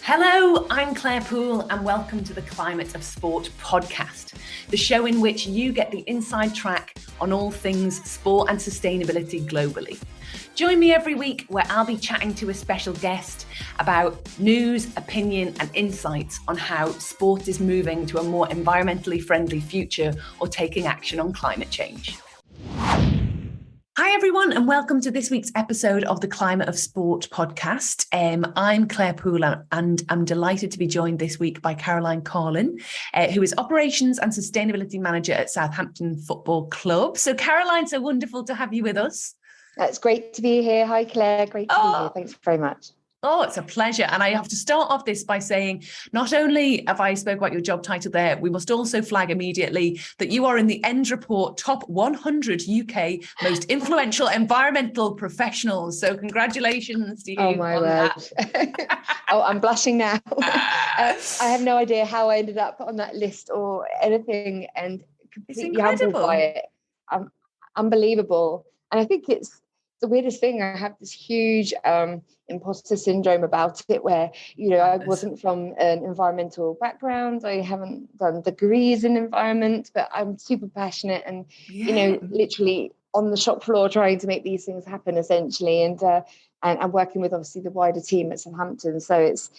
Hello, I'm Claire Poole and welcome to the Climate of Sport podcast, the show in which you get the inside track on all things sport and sustainability globally. Join me every week where I'll be chatting to a special guest about news, opinion and insights on how sport is moving to a more environmentally friendly future or taking action on climate change. Hi everyone and welcome to this week's episode of the Climate of Sport podcast. I'm Claire Poole and I'm delighted to be joined this week by Carlin, who is Operations and Sustainability Manager at Southampton Football Club. So Caroline, so wonderful to have you with us. It's great to be here. Hi Claire, great to be here. Thanks very much. Oh, it's a pleasure. And I have to start off this by saying, not only have I spoke about your job title there, we must also flag immediately that you are in the End Report Top 100 UK Most Influential Environmental Professionals. So congratulations to you. Oh, my word. I'm blushing now. I have no idea how I ended up on that list or anything, and completely humbled by it. Unbelievable. And I think it's the weirdest thing. I have this huge imposter syndrome about it where, I wasn't from an environmental background. I haven't done degrees in environment, but I'm super passionate and, literally on the shop floor trying to make these things happen essentially. And working with obviously the wider team at Southampton. So it's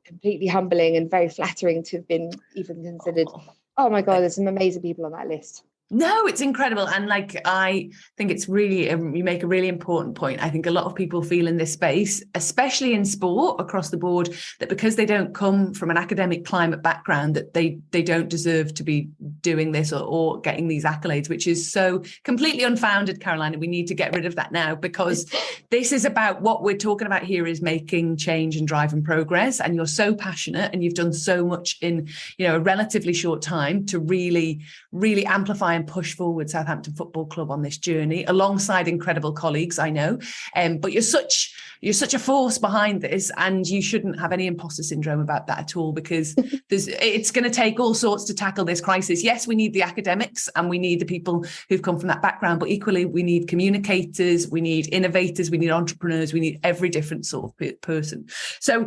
completely humbling and very flattering to have been even considered. Oh my God, there's some amazing people on that list. No, it's incredible. And I think it's really, you make a really important point. I think a lot of people feel in this space, especially in sport across the board, that because they don't come from an academic climate background, that they don't deserve to be doing this or getting these accolades, which is so completely unfounded, Caroline. And we need to get rid of that now, because this is about what we're talking about here is making change and driving progress. And you're so passionate and you've done so much in, a relatively short time to really, really amplify and push forward Southampton Football Club on this journey alongside incredible colleagues, I know. But you're such a force behind this, and you shouldn't have any imposter syndrome about that at all, because it's going to take all sorts to tackle this crisis. Yes, we need the academics and we need the people who've come from that background, but equally we need communicators, we need innovators, we need entrepreneurs, we need every different sort of person. So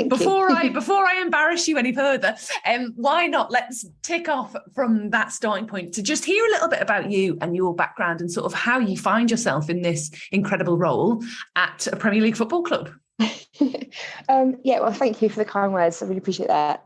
before I embarrass you any further, why not let's tick off from that starting point to just hear a little bit about you and your background and sort of how you find yourself in this incredible role at a Premier League football club. Well, thank you for the kind words. I really appreciate that.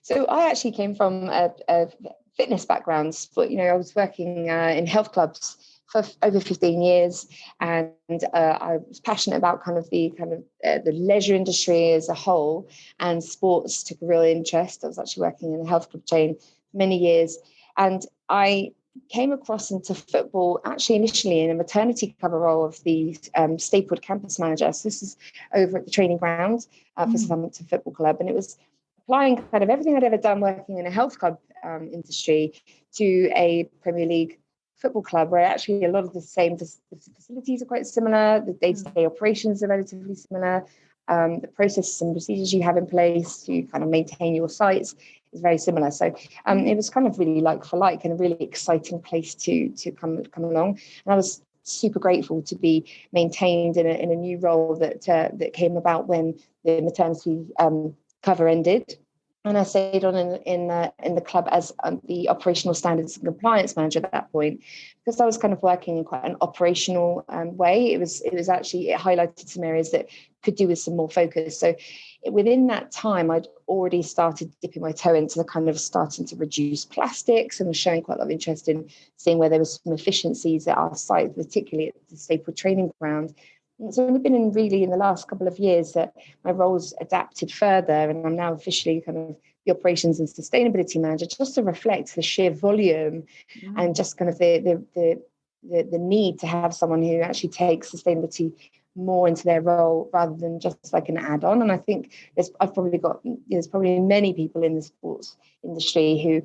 So I actually came from a fitness background, but I was working in health clubs for over 15 years, and I was passionate about the leisure industry as a whole, and sports took a real interest. I was actually working in a health club chain for many years, and I came across into football actually initially in a maternity cover role of the Staplewood campus manager. So this is over at the training ground for Southampton Football Club. And it was applying kind of everything I'd ever done working in a health club industry to a Premier League football club, where actually a lot of the same facilities are quite similar. The day-to-day operations are relatively similar. The processes and procedures you have in place to kind of maintain your sites is very similar. So it was kind of really like for like, and a really exciting place to come along. And I was super grateful to be maintained in a new role that came about when the maternity cover ended. And I stayed on in the club as the operational standards and compliance manager at that point, because I was kind of working in quite an operational way. It highlighted some areas that could do with some more focus. So within that time, I'd already started dipping my toe into the kind of starting to reduce plastics, and was showing quite a lot of interest in seeing where there was some efficiencies at our site, particularly at the Staplewood training ground. It's only been in the last couple of years that my role's adapted further, and I'm now officially kind of the operations and sustainability manager, just to reflect the sheer volume and just kind of the need to have someone who actually takes sustainability more into their role rather than just like an add-on. And I think there's probably many people in the sports industry who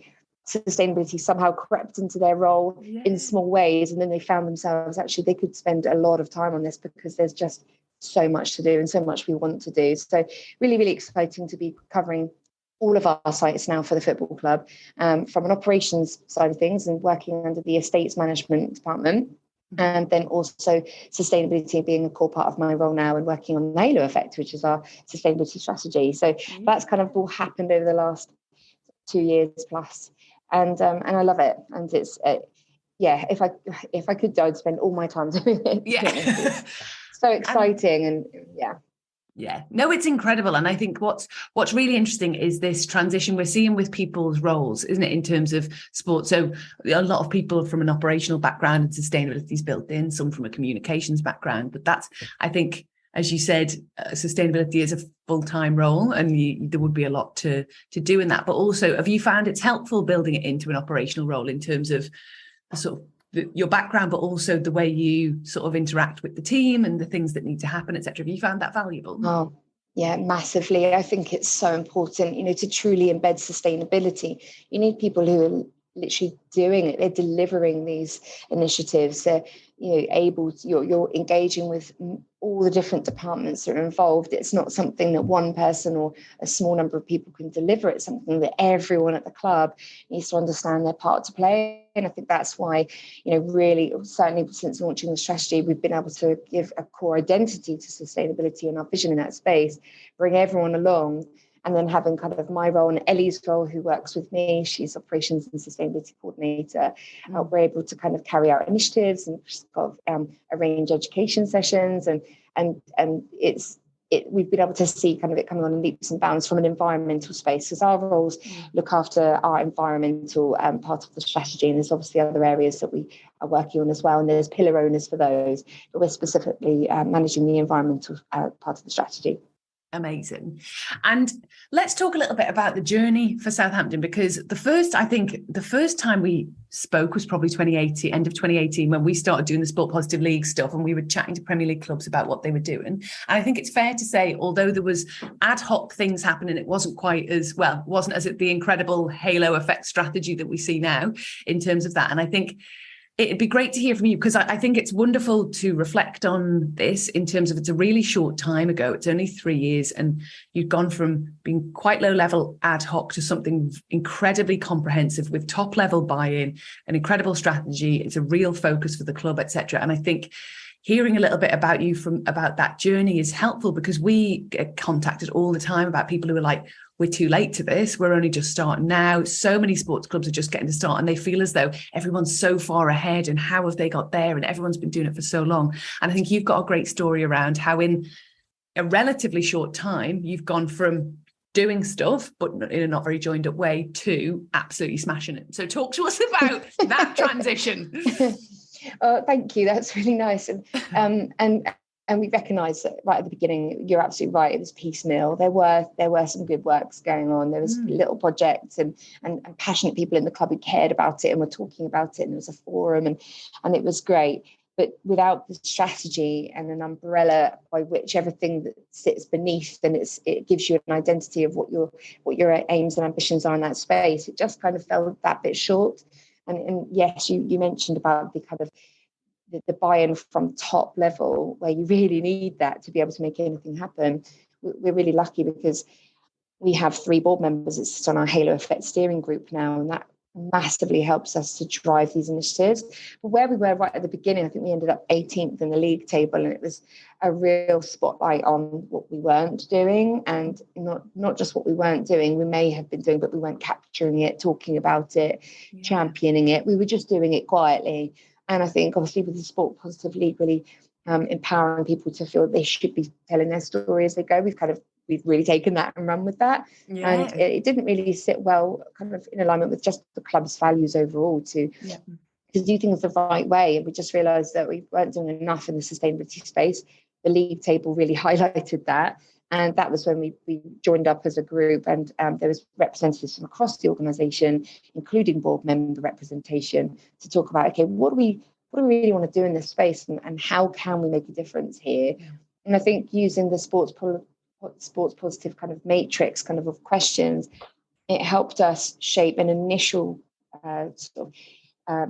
sustainability somehow crept into their role in small ways, and then they found themselves actually they could spend a lot of time on this because there's just so much to do and so much we want to do. So really, really exciting to be covering all of our sites now for the football club, from an operations side of things and working under the estates management department. And then also sustainability being a core part of my role now and working on the halo effect, which is our sustainability strategy. So that's kind of all happened over the last 2 years plus. And I love it. And it's, if I could, I'd spend all my time doing it. Yeah. It's so exciting. And yeah, no, it's incredible. And I think what's really interesting is this transition we're seeing with people's roles, isn't it, in terms of sport? So a lot of people from an operational background and sustainability is built in, some from a communications background. But that's, I think, as you said, sustainability is a full-time role, and there would be a lot to do in that. But also, have you found it's helpful building it into an operational role in terms of the sort of your background, but also the way you sort of interact with the team and the things that need to happen, etc.? Have you found that valuable? Oh, yeah, massively. I think it's so important, to truly embed sustainability. You need people who are literally doing it. They're delivering these initiatives. They're, you're engaging with all the different departments that are involved. It's not something that one person or a small number of people can deliver. It's something that everyone at the club needs to understand their part to play. And I think that's why, really, certainly since launching the strategy, we've been able to give a core identity to sustainability and our vision in that space, bring everyone along. And then having kind of my role and Ellie's role, who works with me, she's operations and sustainability coordinator. We're able to kind of carry out initiatives and sort of, arrange education sessions, and we've been able to see kind of it coming on in leaps and bounds from an environmental space, because our roles look after our environmental part of the strategy, and there's obviously other areas that we are working on as well, and there's pillar owners for those, but we're specifically managing the environmental part of the strategy. Amazing. And let's talk a little bit about the journey for Southampton, because the first time we spoke was probably 2018, end of 2018, when we started doing the Sport Positive League stuff, and we were chatting to Premier League clubs about what they were doing. And I think it's fair to say, although there was ad hoc things happening, it wasn't as the incredible halo effect strategy that we see now in terms of that. And I think it'd be great to hear from you, because I think it's wonderful to reflect on this in terms of, it's a really short time ago. It's only 3 years, and you've gone from being quite low level ad hoc to something incredibly comprehensive with top level buy-in, an incredible strategy. It's a real focus for the club, etc. And I think hearing a little bit about you about that journey is helpful, because we get contacted all the time about people who are like, we're too late to this. We're only just starting now. So many sports clubs are just getting to start, and they feel as though everyone's so far ahead, and how have they got there? And everyone's been doing it for so long. And I think you've got a great story around how in a relatively short time, you've gone from doing stuff, but in a not very joined up way, to absolutely smashing it. So talk to us about that transition. Thank you. That's really nice. And we recognise that right at the beginning, you're absolutely right. It was piecemeal. There were some good works going on. There was little projects and passionate people in the club who cared about it and were talking about it. And there was a forum, and it was great. But without the strategy and an umbrella by which everything that sits beneath, then it gives you an identity of what your aims and ambitions are in that space. It just kind of fell that bit short. And yes, you mentioned about the kind of the buy-in from top level, where you really need that to be able to make anything happen. We're really lucky because we have 3 board members that sit on our Halo Effect steering group now, and that massively helps us to drive these initiatives. But where we were right at the beginning, I think we ended up 18th in the league table, and it was a real spotlight on what we weren't doing, and not just what we weren't doing, we may have been doing, but we weren't capturing it, talking about it, championing it. We were just doing it quietly. And I think obviously with the Sport Positive League really empowering people to feel they should be telling their story as they go, we've really taken that and run with that. Yeah. And it didn't really sit well kind of in alignment with just the club's values overall to do things the right way. And we just realised that we weren't doing enough in the sustainability space. The league table really highlighted that. And that was when we joined up as a group, and there was representatives from across the organisation, including board member representation, to talk about, okay, what do we really want to do in this space, and how can we make a difference here? Yeah. And I think using the sports positive kind of matrix kind of questions, it helped us shape an initial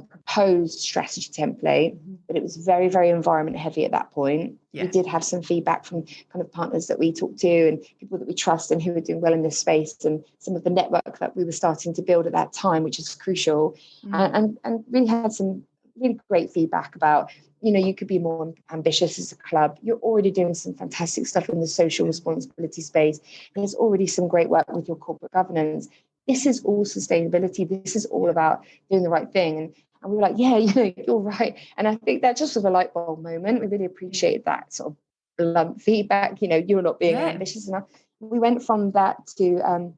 proposed strategy template, but it was very, very environment heavy at that point. Yeah. We did have some feedback from kind of partners that we talked to and people that we trust and who were doing well in this space, and some of the network that we were starting to build at that time, which is crucial, and really had some really great feedback about you could be more ambitious as a club. You're already doing some fantastic stuff in the social responsibility space. And there's already some great work with your corporate governance. This is all sustainability. This is all about doing the right thing. And we were like, yeah, you're right. And I think that just was a light bulb moment. We really appreciated that sort of blunt feedback. You're not being ambitious enough. We went from that to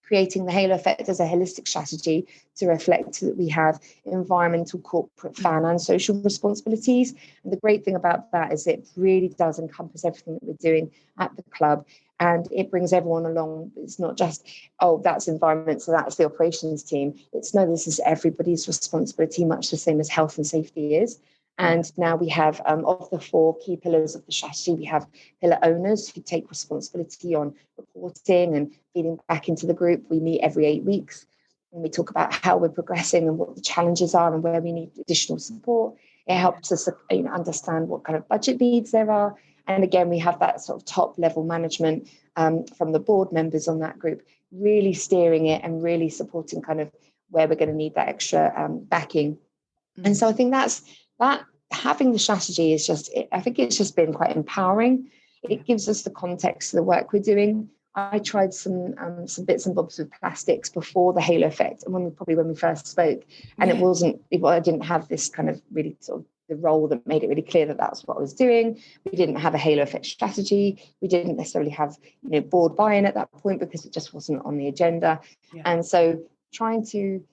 creating the halo effect as a holistic strategy to reflect that we have environmental, corporate, fan and social responsibilities. And the great thing about that is it really does encompass everything that we're doing at the club, and it brings everyone along. It's not just, oh, that's environment, so that's the operations team. It's no, this is everybody's responsibility, much the same as health and safety is. And now we have, of the 4 key pillars of the strategy, we have pillar owners who take responsibility on reporting and feeding back into the group. We meet every 8 weeks and we talk about how we're progressing and what the challenges are and where we need additional support. It helps us understand what kind of budget needs there are. And again, we have that sort of top level management from the board members on that group, really steering it and really supporting kind of where we're going to need that extra backing. And so I think that having the strategy is I think it's just been quite empowering. It gives us the context of the work we're doing. I tried some bits and bobs with plastics before the halo effect, and when we first spoke, and I didn't have this kind of really sort of the role that made it really clear that that's what I was doing. We didn't have a halo effect strategy. We didn't necessarily have board buy-in at that point because it just wasn't on the agenda. And so trying to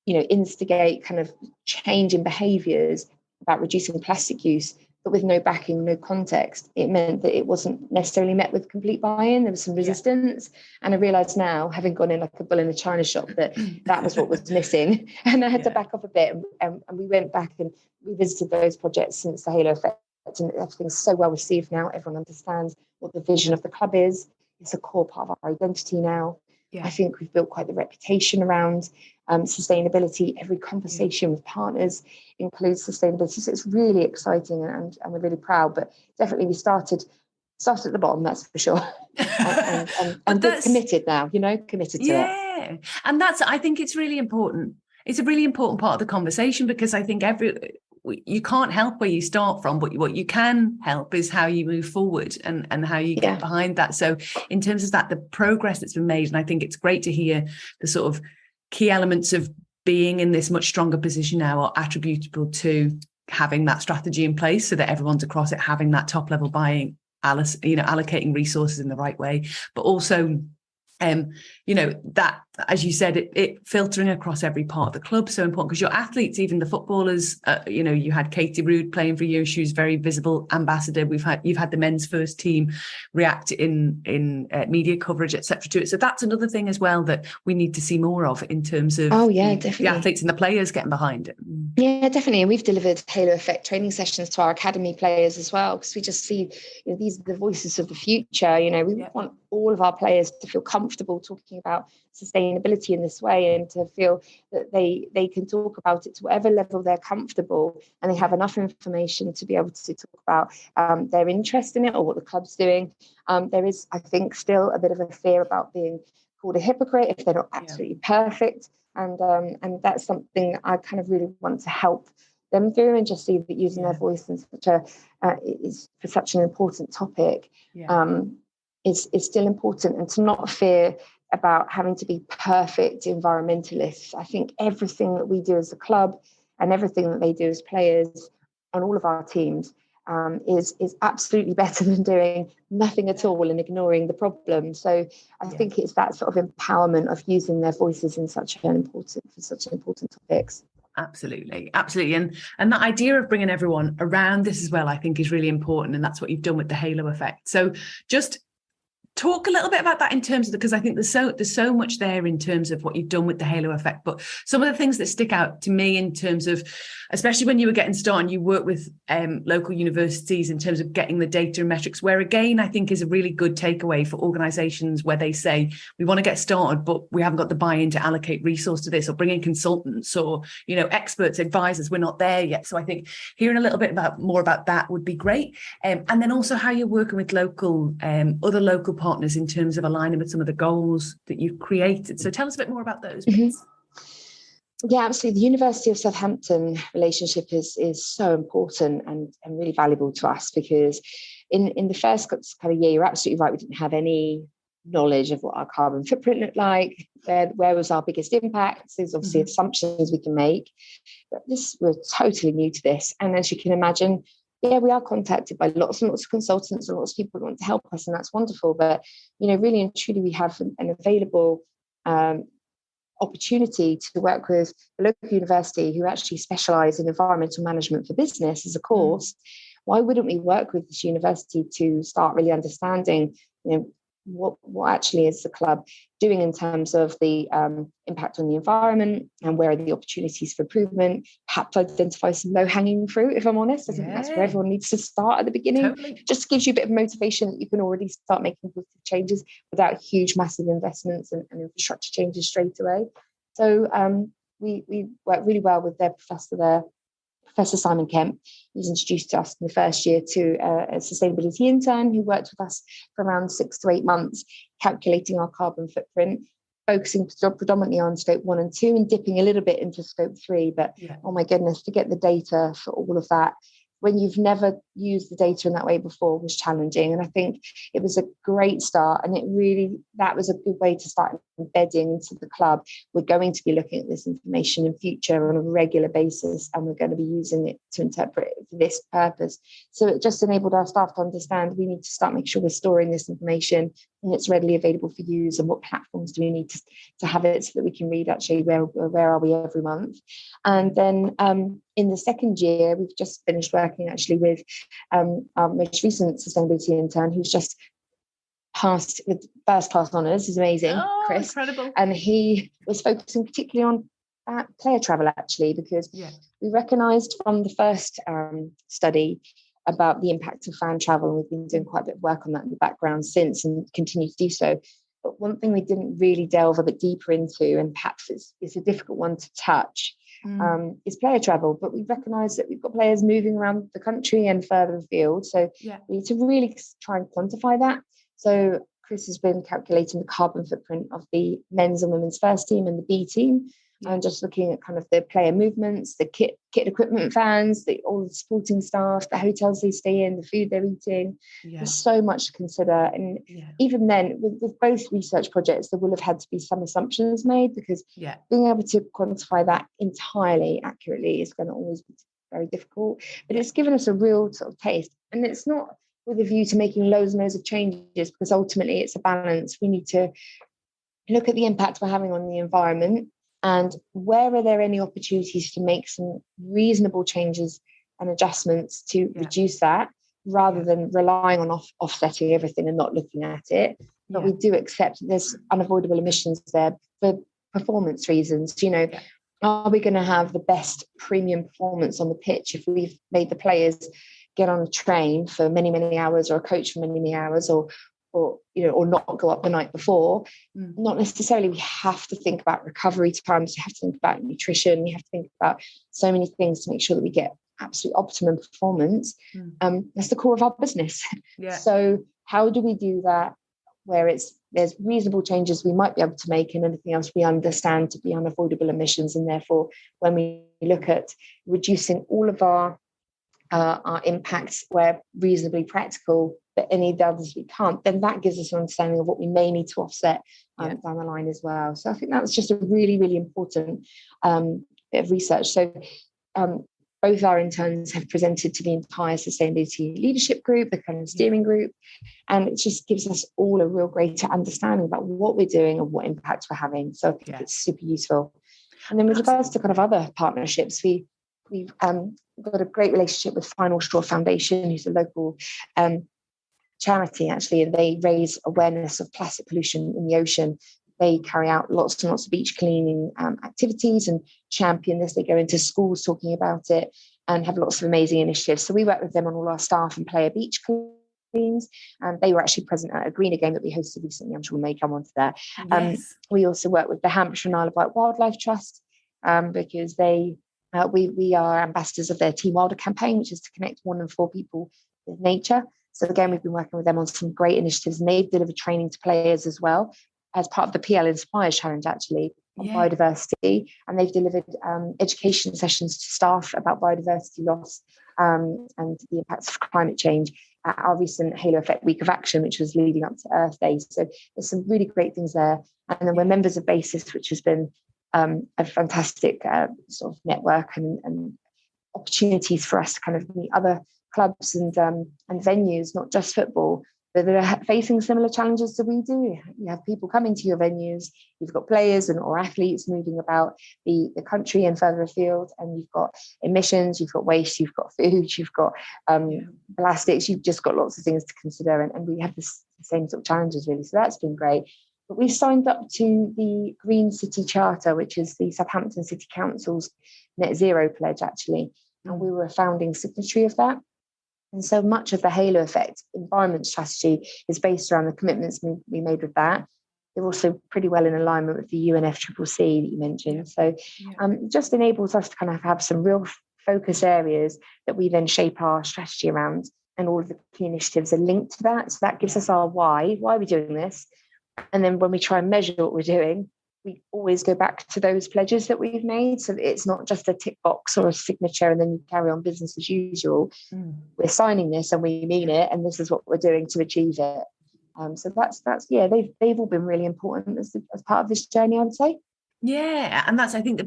instigate kind of change in behaviours about reducing plastic use, but with no backing, no context, it meant that it wasn't necessarily met with complete buy-in. There was some resistance. And I realised now, having gone in like a bull in a china shop, that was what was missing. And I had to back up a bit. And we went back and revisited those projects since the halo effect. And everything's so well received now. Everyone understands what the vision of the club is. It's a core part of our identity now. I think we've built quite the reputation around sustainability. Every conversation with partners includes sustainability. So it's really exciting and we're really proud. But definitely we started at the bottom, that's for sure. and we're committed now, committed to it. Yeah. And I think it's really important. It's a really important part of the conversation because I think you can't help where you start from, but what you can help is how you move forward and how you get behind that. So in terms of that, the progress that's been made, and I think it's great to hear the sort of key elements of being in this much stronger position now are attributable to having that strategy in place so that everyone's across it, having that top level buying, allocating resources in the right way, but also that, as you said, it filtering across every part of the club, so important because your athletes, even the footballers, you had Katie Rood playing for you. She was very visible ambassador. You've had the men's first team react in media coverage, etc. to it. So that's another thing as well that we need to see more of in terms of definitely the athletes and the players getting behind it. Yeah, definitely. And we've delivered halo effect training sessions to our academy players as well, because we just see these are the voices of the future. We want all of our players to feel comfortable talking about sustainability in this way and to feel that they can talk about it to whatever level they're comfortable and they have enough information to be able to talk about their interest in it or what the club's doing. There is, I think, still a bit of a fear about being called a hypocrite if they're not absolutely perfect. And that's something I kind of really want to help them through and just see that using their voice in is for such an important topic is still important, and to not fear about having to be perfect environmentalists. I think everything that we do as a club and everything that they do as players on all of our teams is absolutely better than doing nothing at all and ignoring the problem. So I think it's that sort of empowerment of using their voices in such important topics. Absolutely. And that idea of bringing everyone around this as well, I think, is really important, and that's what you've done with the halo effect. So just talk a little bit about that in terms of because I think there's so much there in terms of what you've done with the halo effect, but some of the things that stick out to me in terms of, especially when you were getting started, you work with local universities in terms of getting the data and metrics, where again, I think is a really good takeaway for organisations where they say, we want to get started, but we haven't got the buy-in to allocate resource to this or bring in consultants or, experts, advisors. We're not there yet. So I think hearing a little bit more about that would be great. And then also how you're working with other local partners in terms of aligning with some of the goals that you've created. So tell us a bit more about those. Yeah, absolutely. The University of Southampton relationship is so important and really valuable to us, because in the first kind of year, you're absolutely right, we didn't have any knowledge of what our carbon footprint looked like, where was our biggest impact. There's obviously assumptions we can make, but we're totally new to this. And as you can imagine, yeah, we are contacted by lots and lots of consultants and lots of people who want to help us, and that's wonderful. But, really and truly, we have an available opportunity to work with a local university who actually specialise in environmental management for business as a course. Why wouldn't we work with this university to start really understanding, what actually is the club doing in terms of the impact on the environment, and where are the opportunities for improvement? Perhaps identify some low-hanging fruit, if I'm honest. I think that's where everyone needs to start at the beginning. Totally. Just gives you a bit of motivation that you can already start making positive changes without huge, massive investments and infrastructure changes straight away. So we work really well with their professor there, Professor Simon Kemp. He's introduced us in the first year to a sustainability intern who worked with us for around 6 to 8 months, calculating our carbon footprint, focusing predominantly on scope 1 and 2 and dipping a little bit into scope 3. But oh my goodness, to get the data for all of that when you've never used the data in that way before was challenging. And I think it was a great start, and that was a good way to start embedding into the club. We're going to be looking at this information in future on a regular basis, and we're going to be using it to interpret it for this purpose. So it just enabled our staff to understand we need to start making sure we're storing this information and it's readily available for use, and what platforms do we need to have it so that we can read actually where are we every month. And then in the second year, we've just finished working actually with our most recent sustainability intern, who's just passed with first class honours. He's amazing, Chris. Incredible. And he was focusing particularly on player travel, actually, because we recognised from the first study about the impact of fan travel, and we've been doing quite a bit of work on that in the background since and continue to do so. But one thing we didn't really delve a bit deeper into, and perhaps it's a difficult one to touch, is player travel. But we recognise that we've got players moving around the country and further afield. So we need to really try and quantify that. So Chris has been calculating the carbon footprint of the men's and women's first team and the B team, and just looking at kind of the player movements, the kit equipment fans, all the supporting staff, the hotels they stay in, the food they're eating. There's so much to consider. And even then, with both research projects, there will have had to be some assumptions made, because being able to quantify that entirely accurately is going to always be very difficult. But it's given us a real sort of taste. And it's not with a view to making loads and loads of changes, because ultimately it's a balance. We need to look at the impact we're having on the environment, and where are there any opportunities to make some reasonable changes and adjustments to reduce that, rather than relying on offsetting everything and not looking at it. But we do accept that there's unavoidable emissions there for performance reasons. Are we going to have the best premium performance on the pitch if we've made the players get on a train for many, many hours, or a coach for many, many hours, or not go up the night before? Not necessarily. We have to think about recovery times. We have to think about nutrition. We have to think about so many things to make sure that we get absolute optimum performance. That's the core of our business. So how do we do that where there's reasonable changes we might be able to make, and anything else we understand to be unavoidable emissions? And therefore, when we look at reducing all of our impacts where reasonably practical, but any of the others we can't, then that gives us an understanding of what we may need to offset down the line as well. So I think that's just a really, really important bit of research. So both our interns have presented to the entire sustainability leadership group, the kind of steering group, and it just gives us all a real greater understanding about what we're doing and what impacts we're having. So I think it's super useful. And then with regards to kind of other partnerships, we've got a great relationship with Final Straw Foundation, who's a local charity, actually, and they raise awareness of plastic pollution in the ocean. They carry out lots and lots of beach cleaning activities and champion this. They go into schools talking about it and have lots of amazing initiatives. So we work with them on all our staff and player beach cleans. And they were actually present at a greener game that we hosted recently. I'm sure we may come on to that. We also work with the Hampshire and Isle of Wight Wildlife Trust, because we are ambassadors of their Team Wilder campaign, which is to connect 1 in 4 people with nature. So again, we've been working with them on some great initiatives, and they've delivered training to players as well as part of the PL Inspires Challenge, actually. on biodiversity, and they've delivered education sessions to staff about biodiversity loss and the impacts of climate change at our recent Halo Effect Week of Action, which was leading up to Earth Day. So there's some really great things there. And then we're members of BASIS, which has been a fantastic sort of network and opportunities for us to kind of meet other clubs and venues, not just football, but that are facing similar challenges that we do. You have people coming to your venues, you've got players or athletes moving about the country and further afield, and you've got emissions, you've got waste, you've got food, you've got plastics, you've just got lots of things to consider, and we have the same sort of challenges really. So that's been great. But we signed up to the Green City Charter, which is the Southampton City Council's net zero pledge, actually. And we were a founding signatory of that. And so much of the Halo Effect environment strategy is based around the commitments we made with that. They're also pretty well in alignment with the UNFCCC that you mentioned. So just enables us to kind of have some real focus areas that we then shape our strategy around. And all of the key initiatives are linked to that. So that gives us our why are we doing this? And then when we try and measure what we're doing, we always go back to those pledges that we've made. So it's not just a tick box or a signature and then you carry on business as usual. We're signing this and we mean it, and this is what we're doing to achieve it. So that's they've all been really important as part of this journey, I would say. Yeah, and that's, I think,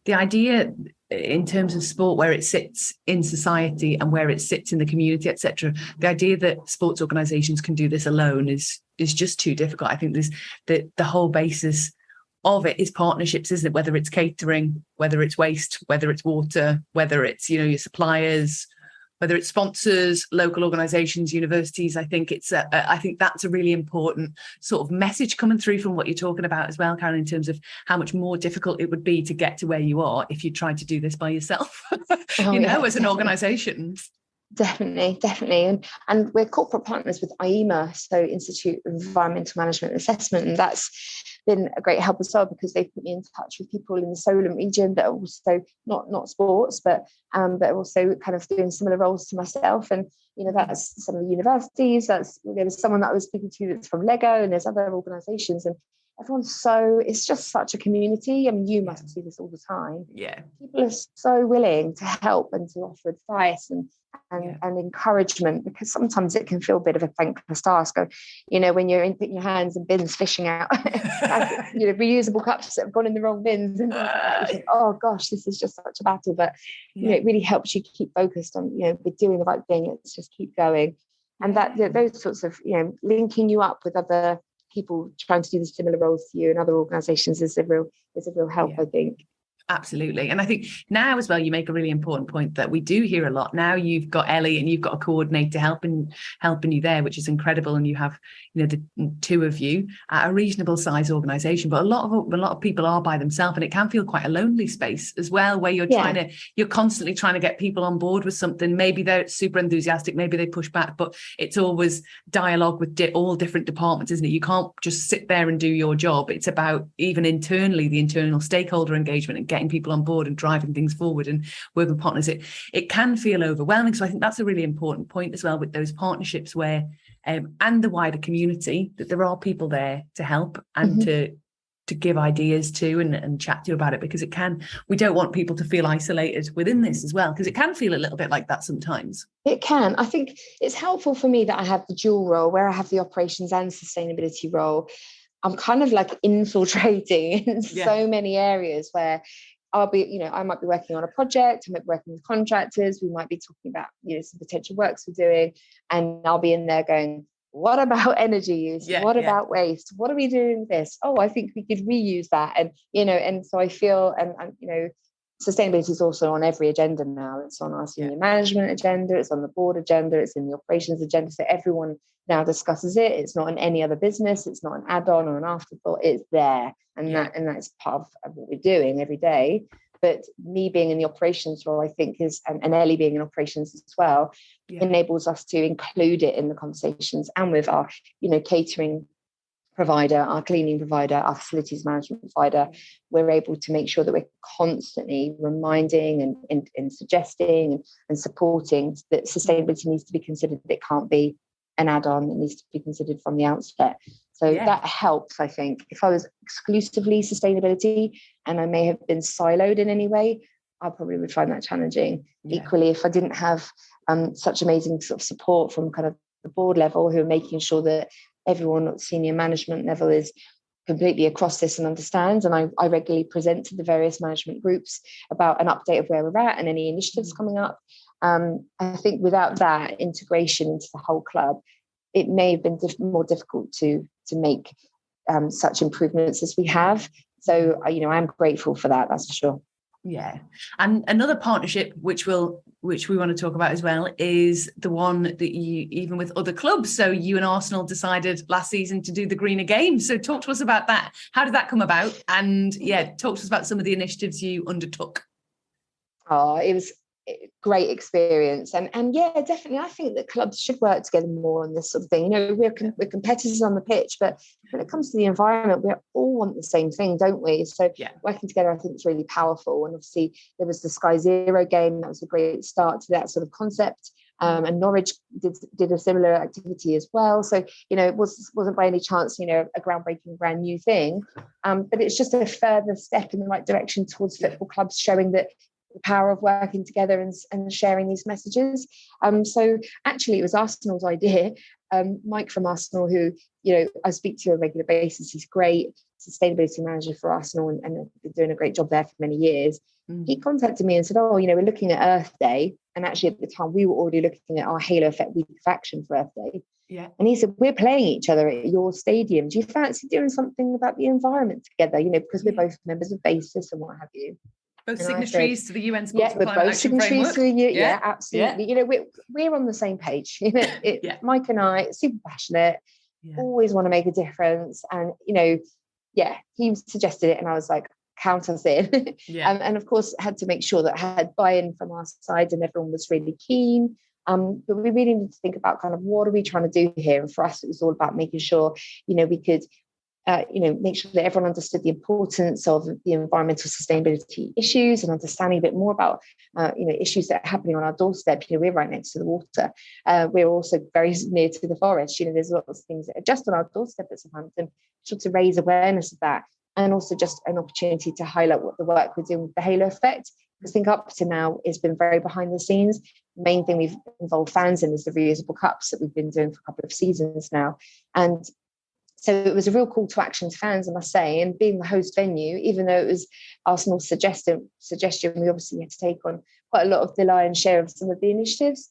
the idea in terms of sport, where it sits in society and where it sits in the community, etc. The idea that sports organisations can do this alone is just too difficult. I think there's the whole basis of it is partnerships, isn't it? Whether it's catering, whether it's waste, whether it's water, whether it's your suppliers, whether it's sponsors, local organisations, universities. I think I think that's a really important sort of message coming through from what you're talking about as well, Carlin, in terms of how much more difficult it would be to get to where you are if you tried to do this by yourself, as an organisation. Definitely. And we're corporate partners with IEMA, so Institute of Environmental Management and Assessment, and that's been a great help as well, because they've put me in touch with people in the Solent region that are also not sports, but also kind of doing similar roles to myself. And that's some of the universities. There's someone that I was speaking to that's from Lego, and there's other organisations, and it's just such a community. I mean, you must see this all the time. Yeah, people are so willing to help and to offer advice and encouragement, because sometimes it can feel a bit of a thankless task. When you're putting your hands in bins fishing out reusable cups that have gone in the wrong bins, and you think, oh gosh, this is just such a battle. But it really helps you keep focused on we're doing the right thing. Let's just keep going, and that those sorts of linking you up with other people trying to do the similar roles to you and other organisations is a real help, I think. Absolutely. And I think now as well, you make a really important point that we do hear a lot. Now you've got Ellie and you've got a coordinator helping you there, which is incredible. And you have, the two of you at a reasonable size organisation. But a lot of people are by themselves, and it can feel quite a lonely space as well, where you're you're constantly trying to get people on board with something. Maybe they're super enthusiastic, maybe they push back, but it's always dialogue with all different departments, isn't it? You can't just sit there and do your job. It's about even internally, the internal stakeholder engagement and getting people on board and driving things forward and working with partners. It can feel overwhelming. So I think that's a really important point as well with those partnerships where and the wider community, that there are people there to help and to give ideas to and chat to you about it, because we don't want people to feel isolated within this as well, because it can feel a little bit like that sometimes. It can. I think it's helpful for me that I have the dual role where I have the operations and sustainability role. I'm kind of like infiltrating in so many areas where I'll be, I might be working on a project, I might be working with contractors, we might be talking about, some potential works we're doing, and I'll be in there going, what about energy use? What about waste? What are we doing with this? Oh, I think we could reuse that. And, and so I feel, and sustainability is also on every agenda now. It's on our senior management agenda, it's on the board agenda, it's in the operations agenda. So everyone now discusses it. It's not in any other business. It's not an add-on or an afterthought. It's there. And that's part of what we're doing every day. But me being in the operations role, I think and Ellie being in operations as well, enables us to include it in the conversations, and with our, catering provider, our cleaning provider, our facilities management provider, we're able to make sure that we're constantly reminding and suggesting and supporting that sustainability needs to be considered. It can't be an add-on that needs to be considered from the outset. So that helps, I think. If I was exclusively sustainability and I may have been siloed in any way, I probably would find that challenging. Equally, if I didn't have such amazing sort of support from kind of the board level who are making sure that everyone at senior management level is completely across this and understands. And I regularly present to the various management groups about an update of where we're at and any initiatives coming up. I think without that integration into the whole club, it may have been more difficult to make such improvements as we have. So, I'm grateful for that, that's for sure. Yeah. And another partnership which we want to talk about as well is the one that you, even with other clubs. So you and Arsenal decided last season to do the Greener Games. So talk to us about that. How did that come about? And talk to us about some of the initiatives you undertook. Oh, it was a great experience. And definitely, I think that clubs should work together more on this sort of thing. We're competitors on the pitch, but when it comes to the environment, we all want the same thing, don't we? So working together, I think, is really powerful. And obviously, there was the Sky Zero game. That was a great start to that sort of concept. And Norwich did a similar activity as well. So, it wasn't by any chance, a groundbreaking, brand new thing. But it's just a further step in the right direction towards football clubs showing that the power of working together and sharing these messages. So actually, it was Arsenal's idea. Mike from Arsenal, who I speak to on a regular basis, he's great sustainability manager for Arsenal and been doing a great job there for many years. He contacted me and said, we're looking at Earth Day. And actually at the time we were already looking at our Halo Effect Week of Action for Earth Day. Yeah. And he said, we're playing each other at your stadium. Do you fancy doing something about the environment together? Because we're both members of BASIS and what have you. Both signatories to the UN Sports and Climate Action Framework. Absolutely. We're on the same page. Mike and I, super passionate, always want to make a difference. And, he suggested it and I was like, count us in. And of course, had to make sure that I had buy-in from our side and everyone was really keen. But we really need to think about kind of what are we trying to do here? And for us, it was all about making sure, we could make sure that everyone understood the importance of the environmental sustainability issues and understanding a bit more about, issues that are happening on our doorstep. We're right next to the water. We're also very near to the forest. There's lots of things that are just on our doorstep at Southampton, to raise awareness of that. And also just an opportunity to highlight what the work we're doing with the Halo Effect. Because I think up to now, it's been very behind the scenes. The main thing we've involved fans in is the reusable cups that we've been doing for a couple of seasons now. And so it was a real call to action to fans, I must say, and being the host venue, even though it was Arsenal's suggestion, we obviously had to take on quite a lot of the lion's share of some of the initiatives.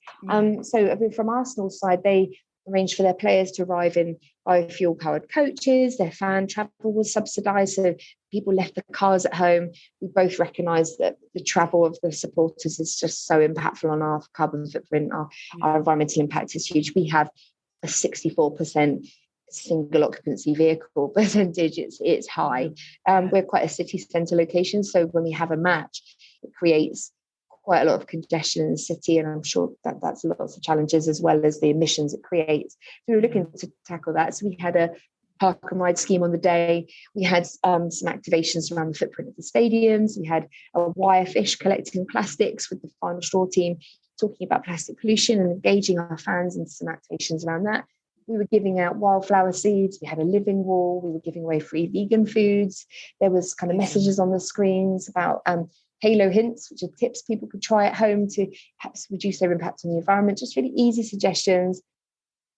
So from Arsenal's side, they arranged for their players to arrive in biofuel-powered coaches. Their fan travel was subsidised, so people left the cars at home. We both recognise that the travel of the supporters is just so impactful on our carbon footprint. Our environmental impact is huge. We have a 64% single occupancy vehicle percentage. It's high. We're quite a city centre location, so when we have a match, it creates quite a lot of congestion in the city, and I'm sure that's lots of challenges as well as the emissions it creates. So we were looking to tackle that. So we had a park and ride scheme on the day. We had some activations around the footprint of the stadiums. We had a wire fish collecting plastics with the Final Straw team talking about plastic pollution and engaging our fans in some activations around that. We were giving out wildflower seeds. We had a living wall. We were giving away free vegan foods. There was kind of messages on the screens about Halo hints, which are tips people could try at home to perhaps reduce their impact on the environment. Just really easy suggestions.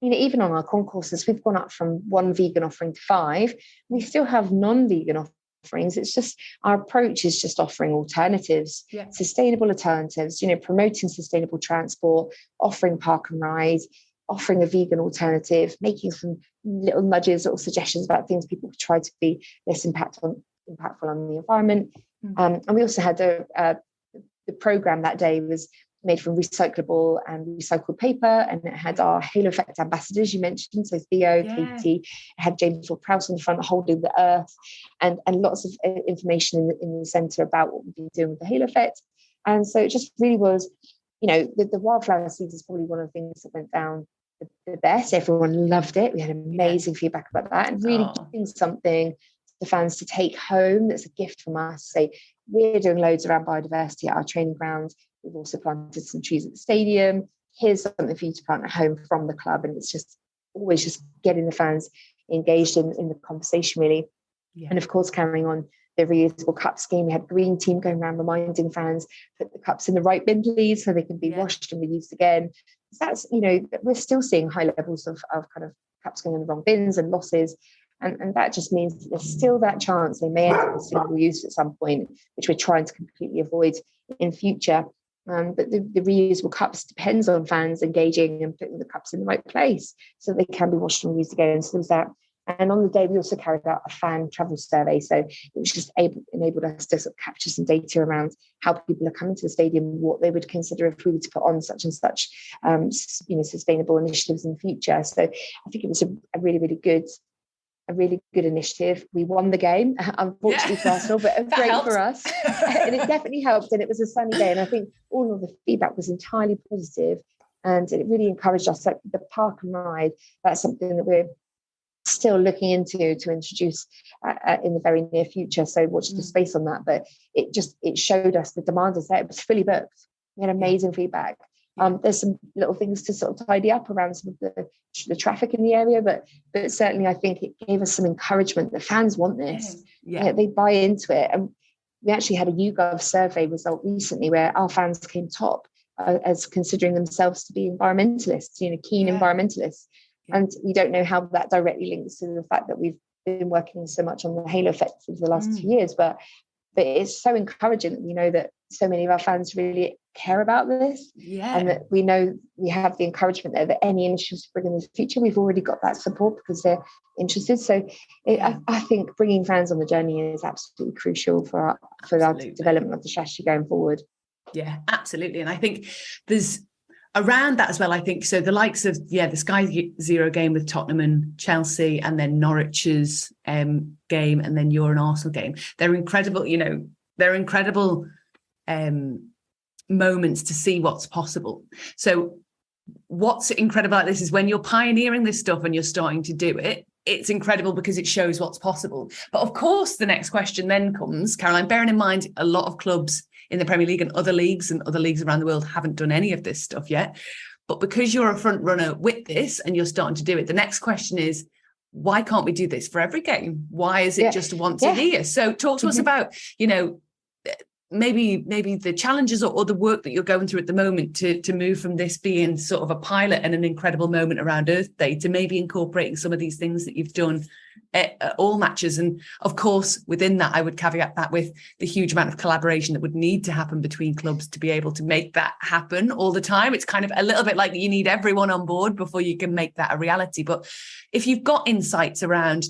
Even on our concourses, we've gone up from 1 vegan offering to 5. We still have non-vegan offerings. It's just our approach is just offering alternatives, sustainable alternatives, promoting sustainable transport, offering park and ride, offering a vegan alternative, making some little nudges or suggestions about things people could try to be less impactful on the environment. And we also had the programme that day was made from recyclable and recycled paper, and it had our Halo Effect ambassadors you mentioned, so Theo, Katie, it had James Ward-Prowse on the front holding the earth, and lots of information in the centre about what we've been doing with the Halo Effect. And so it just really was, the wildflower seeds is probably one of the things that went down the best. Everyone loved it. We had amazing feedback about that, and really giving something the fans to take home that's a gift from us. Say we're doing loads around biodiversity at our training grounds. We've also planted some trees at the stadium. here's something for you to plan at home from the club. And it's just always just getting the fans engaged in the conversation, really. Yeah. And of course, carrying on the reusable cup scheme. We had green team going around reminding fans, put the cups in the right bin, please, so they can be washed and reused again. So that's, we're still seeing high levels of kind of cups going in the wrong bins and losses. And that just means that there's still that chance they may end up with single use at some point, which we're trying to completely avoid in future. But the reusable cups depends on fans engaging and putting the cups in the right place so they can be washed and used again. So there's that. And on the day, we also carried out a fan travel survey. So it was just enabled us to sort of capture some data around how people are coming to the stadium, what they would consider if we were to put on such and such, sustainable initiatives in the future. So I think it was a really, really good initiative. We won the game, unfortunately for Arsenal, but great helped. For us. And it definitely helped. And it was a sunny day. And I think all of the feedback was entirely positive, and it really encouraged us. Like the park and ride, that's something that we're still looking into to introduce in the very near future. So watch the space on that. But it showed us the demand is there. It was fully booked. We had amazing feedback. There's some little things to sort of tidy up around some of the traffic in the area, but certainly I think it gave us some encouragement that fans want this. They buy into it. And we actually had a YouGov survey result recently where our fans came top as considering themselves to be environmentalists, keen environmentalists. And we don't know how that directly links to the fact that we've been working so much on the halo effect for the last 2 years, but it's so encouraging that we know that so many of our fans really care about this, and that we know we have the encouragement there that any initiatives to bring in the future, we've already got that support because they're interested. So I think bringing fans on the journey is absolutely crucial for our development of the strategy going forward. Yeah, absolutely. And I think there's around that as well, I think, so the likes of, the Sky Zero game with Tottenham and Chelsea, and then Norwich's game, and then your and Arsenal game, they're incredible, they're incredible moments to see what's possible. So what's incredible about this is when you're pioneering this stuff and you're starting to do it, it's incredible because it shows what's possible. But of course, the next question then comes, Caroline, bearing in mind a lot of clubs in the Premier League and other leagues around the world haven't done any of this stuff yet. But because you're a front runner with this and you're starting to do it, the next question is, why can't we do this for every game? Why is it just once a year? So talk to us about, maybe the challenges or the work that you're going through at the moment to move from this being sort of a pilot and an incredible moment around Earth Day to maybe incorporating some of these things that you've done at all matches. And of course, within that, I would caveat that with the huge amount of collaboration that would need to happen between clubs to be able to make that happen all the time. It's kind of a little bit like you need everyone on board before you can make that a reality. But if you've got insights around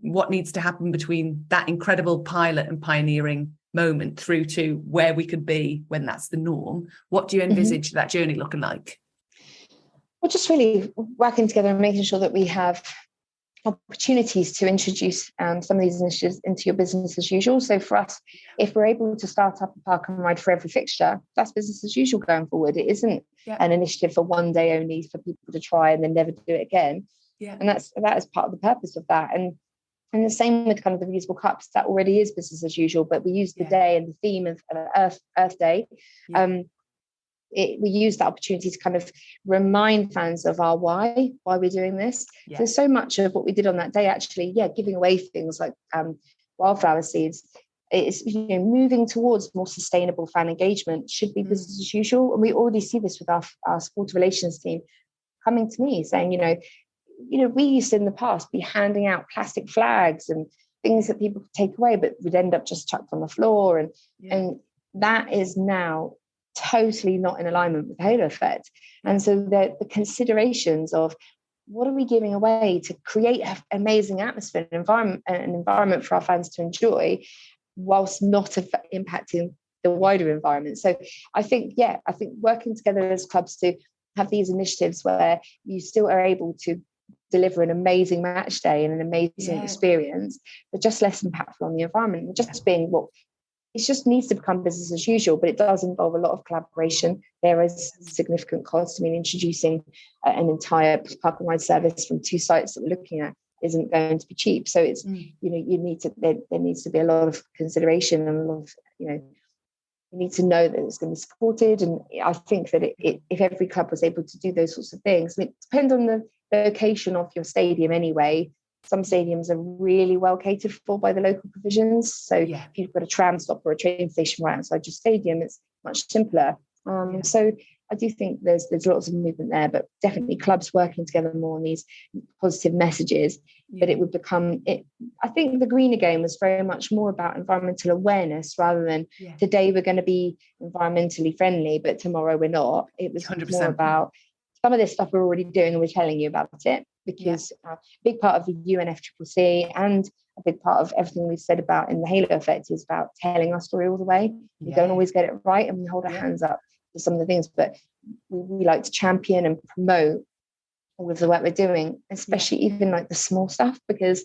what needs to happen between that incredible pilot and pioneering moment through to where we could be when that's the norm, what do you envisage that journey looking like? Well, just really working together and making sure that we have opportunities to introduce some of these initiatives into your business as usual. So for us, if we're able to start up a park and ride for every fixture, that's business as usual going forward. It isn't an initiative for one day only for people to try and then never do it again. And that is part of the purpose of that. And the same with kind of the reusable cups, that already is business as usual, but we use the day and the theme of Earth Day. We use that opportunity to kind of remind fans of our why we're doing this. So much of what we did on that day, actually, giving away things like wildflower seeds, it's moving towards more sustainable fan engagement should be business as usual. And we already see this with our sport relations team coming to me saying, we used to in the past be handing out plastic flags and things that people could take away, but would end up just chucked on the floor. And that is now totally not in alignment with the halo effect. And so the considerations of what are we giving away to create an amazing atmosphere, an environment for our fans to enjoy, whilst not impacting the wider environment. So I think working together as clubs to have these initiatives where you still are able to deliver an amazing match day and an amazing experience, but just less impactful on the environment, just being it just needs to become business as usual, but it does involve a lot of collaboration. There is significant cost. I mean, introducing an entire park and ride service from 2 sites that we're looking at isn't going to be cheap. So it's, there needs to be a lot of consideration and a lot of, we need to know that it's going to be supported. And I think that if every club was able to do those sorts of things, it depends on the location of your stadium anyway. Some stadiums are really well catered for by the local provisions. So if you've got a tram stop or a train station right outside your stadium, it's much simpler. So I do think there's lots of movement there, but definitely clubs working together more on these positive messages, that it would become it. I think the greener game was very much more about environmental awareness rather than today we're going to be environmentally friendly, but tomorrow we're not. It was 100%. More about some of this stuff we're already doing and we're telling you about it, because a big part of the UNFCCC and a big part of everything we've said about in the Halo Effect is about telling our story all the way. We don't always get it right, and we hold our hands up to some of the things, but we like to champion and promote all of the work we're doing, especially even like the small stuff, because